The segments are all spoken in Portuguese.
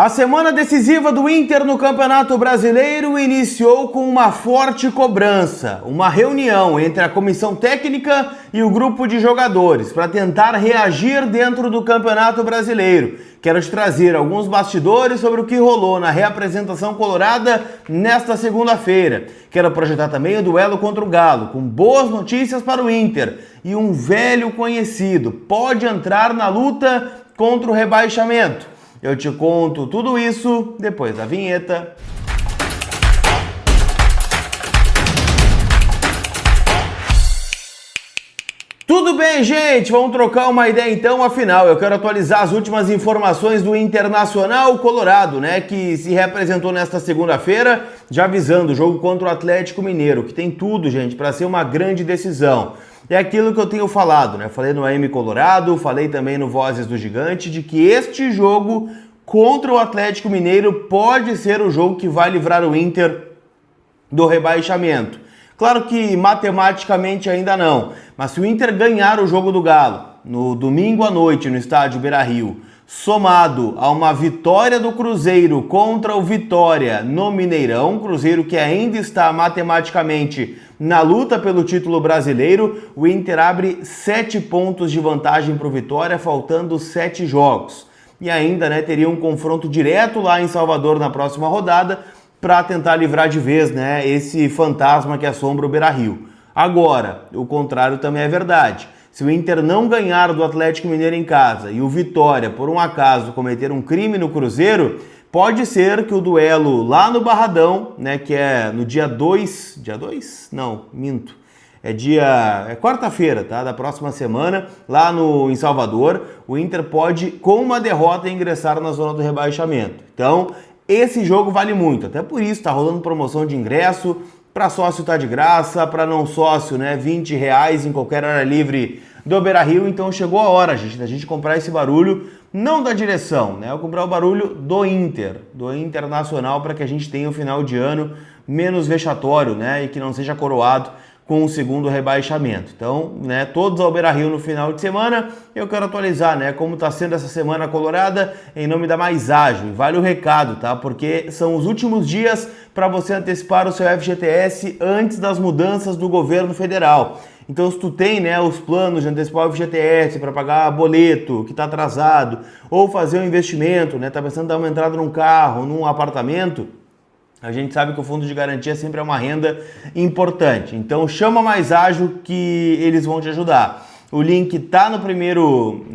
A semana decisiva do Inter no Campeonato Brasileiro iniciou com uma forte cobrança, uma reunião entre a comissão técnica e o grupo de jogadores para tentar reagir dentro do Campeonato Brasileiro. Quero te trazer alguns bastidores sobre o que rolou na reapresentação colorada nesta segunda-feira. Quero projetar também o duelo contra o Galo, com boas notícias para o Inter. E um velho conhecido pode entrar na luta contra o rebaixamento. Eu te conto tudo isso depois da vinheta. Tudo bem, gente? Vamos trocar uma ideia então, afinal, eu quero atualizar as últimas informações do Internacional Colorado, né, que se reapresentou nesta segunda-feira, já avisando o jogo contra o Atlético Mineiro, que tem tudo, gente, para ser uma grande decisão. É aquilo que eu tenho falado, né? Falei no AM Colorado, falei também no Vozes do Gigante, de que este jogo contra o Atlético Mineiro pode ser o jogo que vai livrar o Inter do rebaixamento. Claro que matematicamente ainda não, mas se o Inter ganhar o jogo do Galo no domingo à noite no estádio Beira-Rio, somado a uma vitória do Cruzeiro contra o Vitória no Mineirão, Cruzeiro que ainda está matematicamente na luta pelo título brasileiro, o Inter abre 7 pontos de vantagem para o Vitória, faltando 7 jogos. E ainda, né, teria um confronto direto lá em Salvador na próxima rodada para tentar livrar de vez, né, esse fantasma que assombra o Beira-Rio. Agora, o contrário também é verdade. Se o Inter não ganhar do Atlético Mineiro em casa e o Vitória, por um acaso, cometer um crime no Cruzeiro, pode ser que o duelo lá no Barradão, né, que é no dia 2... Dia 2? Não, minto. É quarta-feira, tá? Da próxima semana, lá em Salvador, o Inter pode, com uma derrota, ingressar na zona do rebaixamento. Então, esse jogo vale muito. Até por isso, tá rolando promoção de ingresso. Para sócio tá de graça, para não sócio, né, R$20 em qualquer hora livre do Beira-Rio. Então chegou a hora, gente, da gente comprar esse barulho, não da direção, né, eu comprar o barulho do Internacional, para que a gente tenha um final de ano menos vexatório, né, e que não seja coroado com o segundo rebaixamento. Então, né, todos ao Beira-Rio no final de semana. Eu quero atualizar, né, como está sendo essa semana colorada em nome da Mais Ágil. E vale o recado, tá? Porque são os últimos dias para você antecipar o seu FGTS antes das mudanças do governo federal. Então, se tu tem, né, os planos de antecipar o FGTS para pagar boleto que está atrasado, ou fazer um investimento, né, tá pensando em dar uma entrada num carro, num apartamento, a gente sabe que o fundo de garantia sempre é uma renda importante. Então chama Mais Ágil que eles vão te ajudar. O link está no primeiro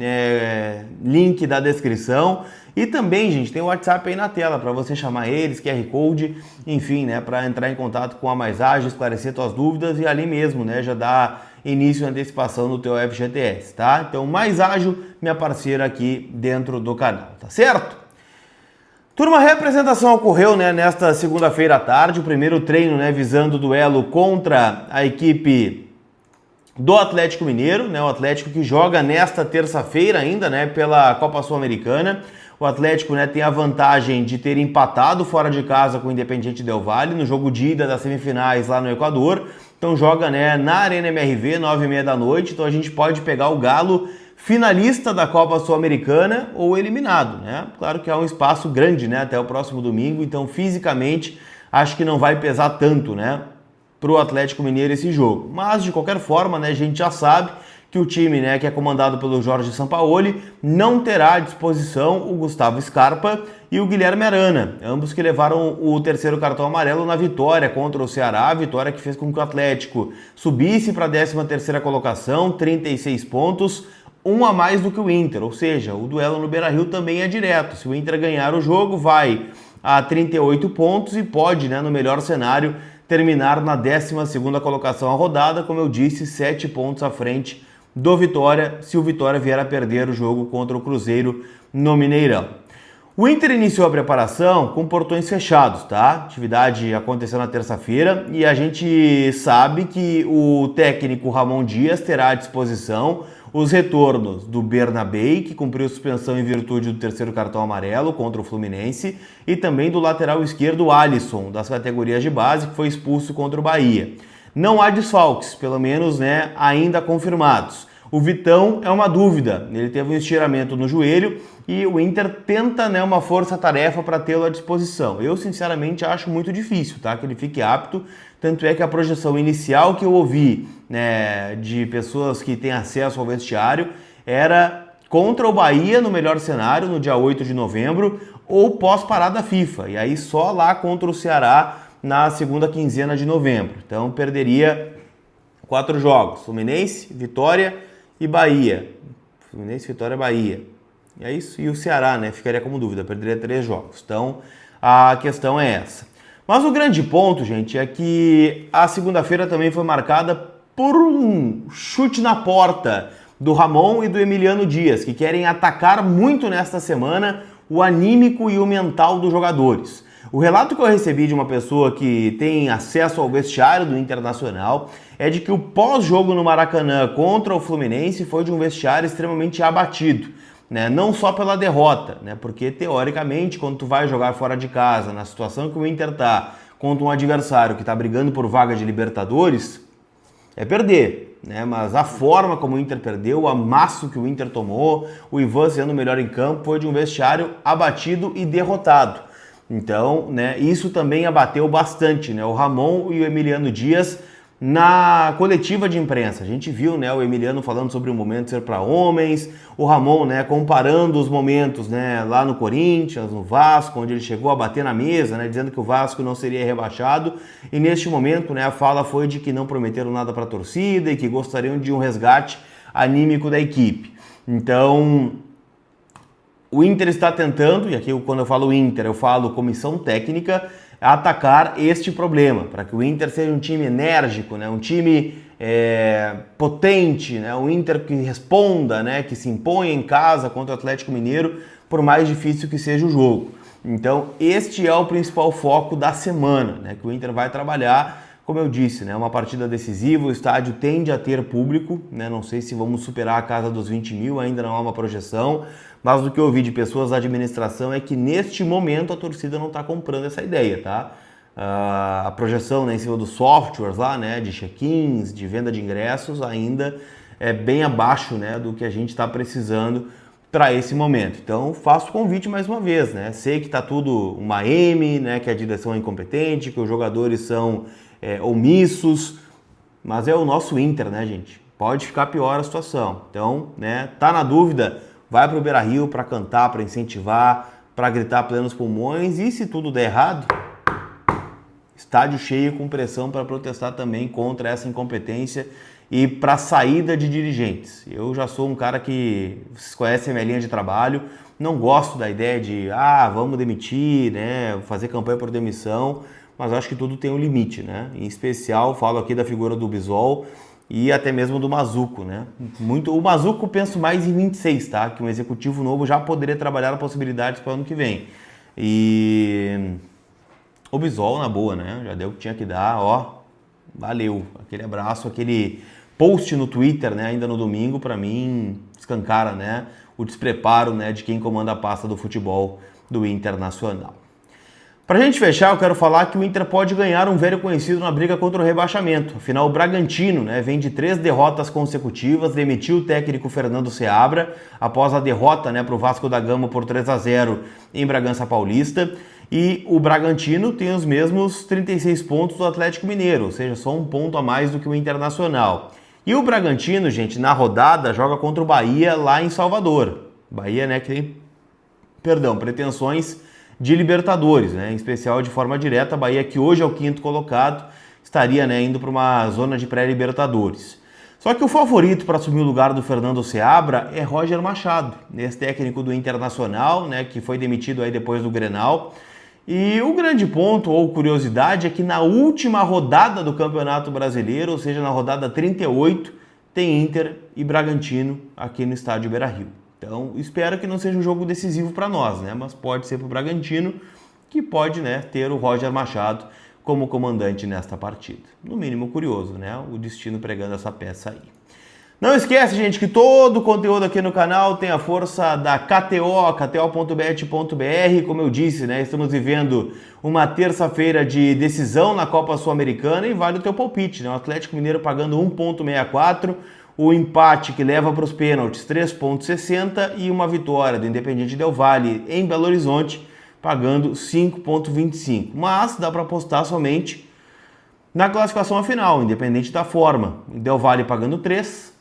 link da descrição. E também, gente, tem o WhatsApp aí na tela para você chamar eles, QR Code, enfim, né, para entrar em contato com a Mais Ágil, esclarecer suas dúvidas e ali mesmo, né, já dá início à antecipação do teu FGTS, tá? Então, Mais Ágil, minha parceira aqui dentro do canal, tá certo? Turma, a reapresentação ocorreu, né, nesta segunda-feira à tarde, o primeiro treino, né, visando o duelo contra a equipe do Atlético Mineiro, né, o Atlético que joga nesta terça-feira ainda, né, pela Copa Sul-Americana. O Atlético, né, tem a vantagem de ter empatado fora de casa com o Independiente Del Valle no jogo de ida das semifinais lá no Equador. Então joga, né, na Arena MRV, 9h30 da noite, então a gente pode pegar o Galo finalista da Copa Sul-Americana ou eliminado, né? Claro que há um espaço grande, né, até o próximo domingo, então fisicamente acho que não vai pesar tanto, né, para o Atlético Mineiro esse jogo. Mas de qualquer forma, né, a gente já sabe que o time, né, que é comandado pelo Jorge Sampaoli não terá à disposição o Gustavo Scarpa e o Guilherme Arana, ambos que levaram o terceiro cartão amarelo na vitória contra o Ceará, a vitória que fez com que o Atlético subisse para a 13ª colocação, 36 pontos, um a mais do que o Inter, ou seja, o duelo no Beira-Rio também é direto. Se o Inter ganhar o jogo, vai a 38 pontos e pode, né, no melhor cenário, terminar na 12ª colocação a rodada, como eu disse, 7 pontos à frente do Vitória, se o Vitória vier a perder o jogo contra o Cruzeiro no Mineirão. O Inter iniciou a preparação com portões fechados, tá? A atividade aconteceu na terça-feira e a gente sabe que o técnico Ramon Dias terá à disposição os retornos do Bernabei, que cumpriu suspensão em virtude do terceiro cartão amarelo contra o Fluminense, e também do lateral esquerdo Alisson, das categorias de base, que foi expulso contra o Bahia. Não há desfalques, pelo menos, né, ainda confirmados. O Vitão é uma dúvida, ele teve um estiramento no joelho e o Inter tenta, né, uma força-tarefa para tê-lo à disposição. Eu, sinceramente, acho muito difícil, tá, que ele fique apto, tanto é que a projeção inicial que eu ouvi, né, de pessoas que têm acesso ao vestiário era contra o Bahia, no melhor cenário, no dia 8 de novembro, ou pós-parada FIFA, e aí só lá contra o Ceará na segunda quinzena de novembro. Então perderia 4 jogos, Fluminense, Vitória e Bahia. Fluminense, Vitória, Bahia. E é isso, e o Ceará, né, ficaria como dúvida, perderia 3 jogos. Então a questão é essa. Mas o grande ponto, gente, é que a segunda-feira também foi marcada por um chute na porta do Ramon e do Emiliano Dias, que querem atacar muito nesta semana o anímico e o mental dos jogadores. O relato que eu recebi de uma pessoa que tem acesso ao vestiário do Internacional é de que o pós-jogo no Maracanã contra o Fluminense foi de um vestiário extremamente abatido, né? Não só pela derrota, né? Porque teoricamente quando tu vai jogar fora de casa, na situação que o Inter tá, contra um adversário que está brigando por vaga de Libertadores, é perder, né? Mas a forma como o Inter perdeu, o amasso que o Inter tomou, o Ivan sendo o melhor em campo, foi de um vestiário abatido e derrotado. Então, né, isso também abateu bastante, né, o Ramon e o Emiliano Dias na coletiva de imprensa. A gente viu, né, o Emiliano falando sobre o momento ser para homens, o Ramon, né, comparando os momentos, né, lá no Corinthians, no Vasco, onde ele chegou a bater na mesa, né, dizendo que o Vasco não seria rebaixado, e neste momento, né, a fala foi de que não prometeram nada para a torcida e que gostariam de um resgate anímico da equipe. Então, o Inter está tentando, e aqui quando eu falo Inter, eu falo comissão técnica, atacar este problema, para que o Inter seja um time enérgico, né? Um time potente, né? Um Inter que responda, né? Que se imponha em casa contra o Atlético Mineiro, por mais difícil que seja o jogo. Então, este é o principal foco da semana, né? Que o Inter vai trabalhar. Como eu disse, né, uma partida decisiva, o estádio tende a ter público, né, não sei se vamos superar a casa dos 20 mil, ainda não há uma projeção, mas do que eu ouvi de pessoas da administração é que neste momento a torcida não está comprando essa ideia, tá? A projeção, né, em cima dos softwares lá, né, de check-ins, de venda de ingressos, ainda é bem abaixo, né, do que a gente está precisando para esse momento. Então faço o convite mais uma vez, né? Sei que está tudo uma M, né, que a direção é incompetente, que os jogadores são omissos, mas é o nosso Inter, né, gente? Pode ficar pior a situação. Então, né, tá na dúvida, vai pro Beira-Rio para cantar, para incentivar, para gritar a plenos pulmões, e se tudo der errado, estádio cheio com pressão para protestar também contra essa incompetência e para a saída de dirigentes. Eu já sou um cara que, vocês conhecem a minha linha de trabalho, não gosto da ideia de, vamos demitir, né, fazer campanha por demissão, mas acho que tudo tem um limite, né? Em especial, falo aqui da figura do Bisol e até mesmo do Mazuco, né? O Mazuco penso mais em 26, tá? Que um executivo novo já poderia trabalhar possibilidades para o ano que vem. E o Bisol, na boa, né? Já deu o que tinha que dar, ó, valeu. Aquele abraço, aquele post no Twitter, né? Ainda no domingo, para mim, escancara, né? O despreparo, né? De quem comanda a pasta do futebol do Internacional. Pra gente fechar, eu quero falar que o Inter pode ganhar um velho conhecido na briga contra o rebaixamento. Afinal, o Bragantino, né, vem de 3 derrotas consecutivas, demitiu o técnico Fernando Seabra após a derrota, né, para o Vasco da Gama por 3-0 em Bragança Paulista. E o Bragantino tem os mesmos 36 pontos do Atlético Mineiro, ou seja, só um ponto a mais do que o Internacional. E o Bragantino, gente, na rodada, joga contra o Bahia lá em Salvador. Bahia, né, que tem, pretensões de Libertadores, né? Em especial de forma direta, a Bahia, que hoje é o 5º colocado, estaria, né, indo para uma zona de pré-Libertadores. Só que o favorito para assumir o lugar do Fernando Seabra é Roger Machado, ex-técnico do Internacional, né, que foi demitido aí depois do Grenal. E o grande ponto ou curiosidade é que na última rodada do Campeonato Brasileiro, ou seja, na rodada 38, tem Inter e Bragantino aqui no estádio Beira-Rio. Então, espero que não seja um jogo decisivo para nós, né? Mas pode ser para o Bragantino, que pode, né, ter o Roger Machado como comandante nesta partida. No mínimo curioso, né? O destino pregando essa peça aí. Não esquece, gente, que todo o conteúdo aqui no canal tem a força da KTO, kto.bet.br. Como eu disse, né, estamos vivendo uma terça-feira de decisão na Copa Sul-Americana e vale o teu palpite, né? O Atlético Mineiro pagando 1,64, o empate que leva para os pênaltis 3,60 e uma vitória do Independiente Del Valle em Belo Horizonte pagando 5,25. Mas dá para apostar somente na classificação final, independente da forma. Del Valle pagando 3,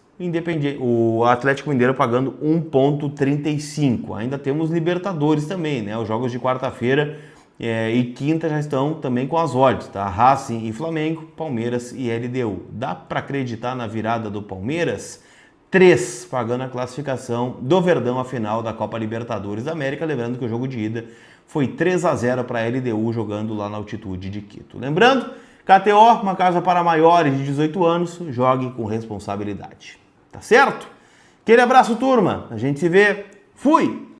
o Atlético Mineiro pagando 1,35. Ainda temos Libertadores também, né? Os jogos de quarta-feira e quinta já estão também com as odds, tá? Racing e Flamengo, Palmeiras e LDU. Dá para acreditar na virada do Palmeiras? 3, pagando a classificação do Verdão à final da Copa Libertadores da América. Lembrando que o jogo de ida foi 3-0 para a LDU jogando lá na altitude de Quito. Lembrando, KTO, uma casa para maiores de 18 anos, jogue com responsabilidade. Tá certo? Aquele abraço, turma. A gente se vê. Fui!